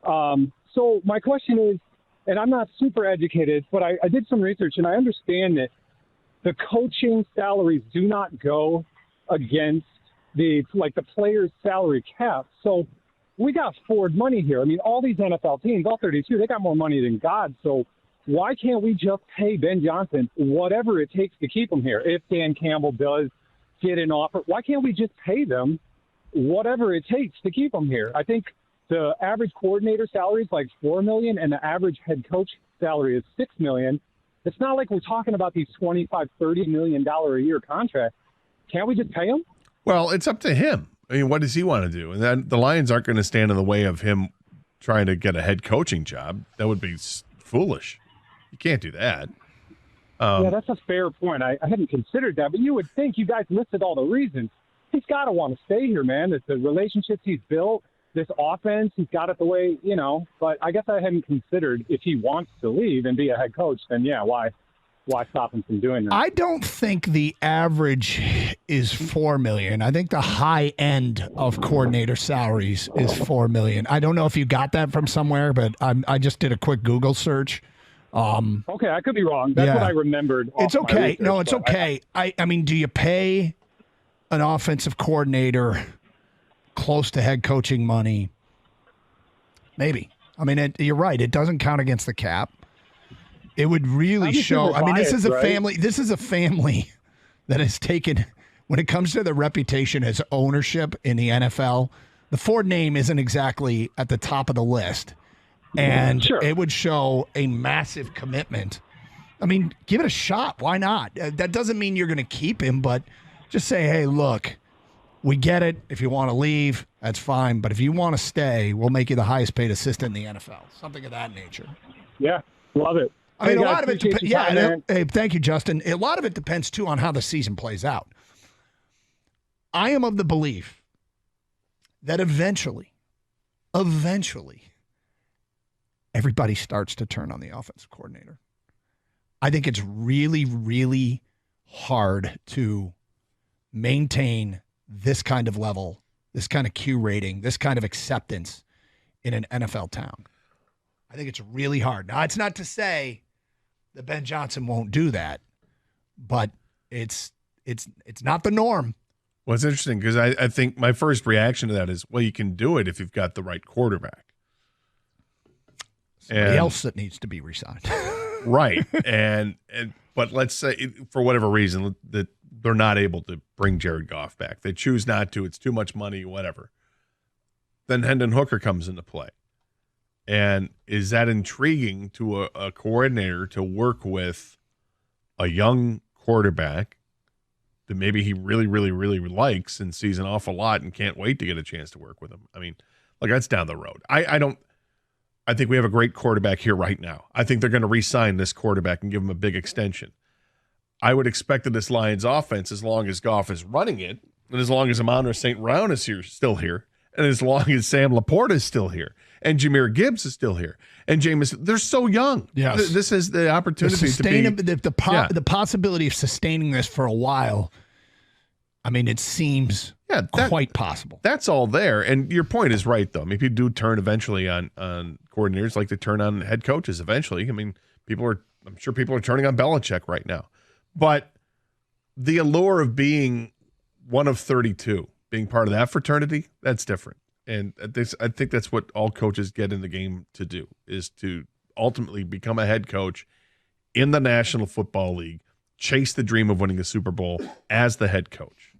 So my question is, and I'm not super educated, but I did some research, and I understand that the coaching salaries do not go against the players' salary cap. So we got forward money here. I mean, all these NFL teams, all 32, they got more money than God. So why can't we just pay Ben Johnson whatever it takes to keep him here? If Dan Campbell does get an offer, why can't we just pay them whatever it takes to keep him here? I think the average coordinator salary is like $4 million, and the average head coach salary is $6 million. It's not like we're talking about these $25-30 million a year contracts. Can't we just pay them? Well, it's up to him. I mean, what does he want to do? And then the Lions aren't going to stand in the way of him trying to get a head coaching job. That would be foolish. You can't do that. Yeah, that's a fair point. I hadn't considered that, but you would think you guys listed all the reasons. He's got to want to stay here, man. It's the relationships he's built, this offense, he's got it the way, but I guess I hadn't considered if he wants to leave and be a head coach, then yeah, why stop him from doing that? I don't think the average is $4 million. I think the high end of coordinator salaries is $4 million. I don't know if you got that from somewhere, but I just did a quick Google search. Okay, I could be wrong. That's what I remembered. It's okay. No, it's okay. I mean, do you pay an offensive coordinator close to head coaching money? Maybe. I mean, you're right. It doesn't count against the cap. It would really show. I mean, this is a family. This is a family that has taken, when it comes to the reputation as ownership in the NFL, the Ford name isn't exactly at the top of the list. And it would show a massive commitment. I mean, give it a shot. Why not? That doesn't mean you're going to keep him, but just say, hey, look, we get it. If you want to leave, that's fine. But if you want to stay, we'll make you the highest paid assistant in the NFL. Something of that nature. Yeah, love it. I mean, a lot of it depends. Yeah, hey, thank you, Justin. A lot of it depends, too, on how the season plays out. I am of the belief that eventually, everybody starts to turn on the offensive coordinator. I think it's really, really hard to maintain this kind of level, this kind of Q rating, this kind of acceptance in an NFL town. I think it's really hard. Now, it's not to say that Ben Johnson won't do that, but it's not the norm. Well, it's interesting because I think my first reaction to that is, well, you can do it if you've got the right quarterback. Somebody else that needs to be re-signed. Right. But let's say for whatever reason that they're not able to bring Jared Goff back. They choose not to. It's too much money, whatever. Then Hendon Hooker comes into play. And is that intriguing to a coordinator to work with a young quarterback that maybe he really, really, really likes and sees an awful lot and can't wait to get a chance to work with him? I mean, that's down the road. I think we have a great quarterback here right now. I think they're going to re-sign this quarterback and give him a big extension. I would expect that this Lions offense, as long as Goff is running it, and as long as Amon St. Brown is still here, and as long as Sam Laporta is still here, and Jahmyr Gibbs is still here, and Jameis, they're so young. Yes. This is the opportunity the possibility of sustaining this for a while. I mean, it seems quite possible. That's all there. And your point is right, though. I mean, people do turn eventually on coordinators like they turn on head coaches eventually. I mean, I'm sure people are turning on Belichick right now. But the allure of being one of 32, being part of that fraternity, that's different. And I think that's what all coaches get in the game to do, is to ultimately become a head coach in the National Football League, chase the dream of winning the Super Bowl as the head coach.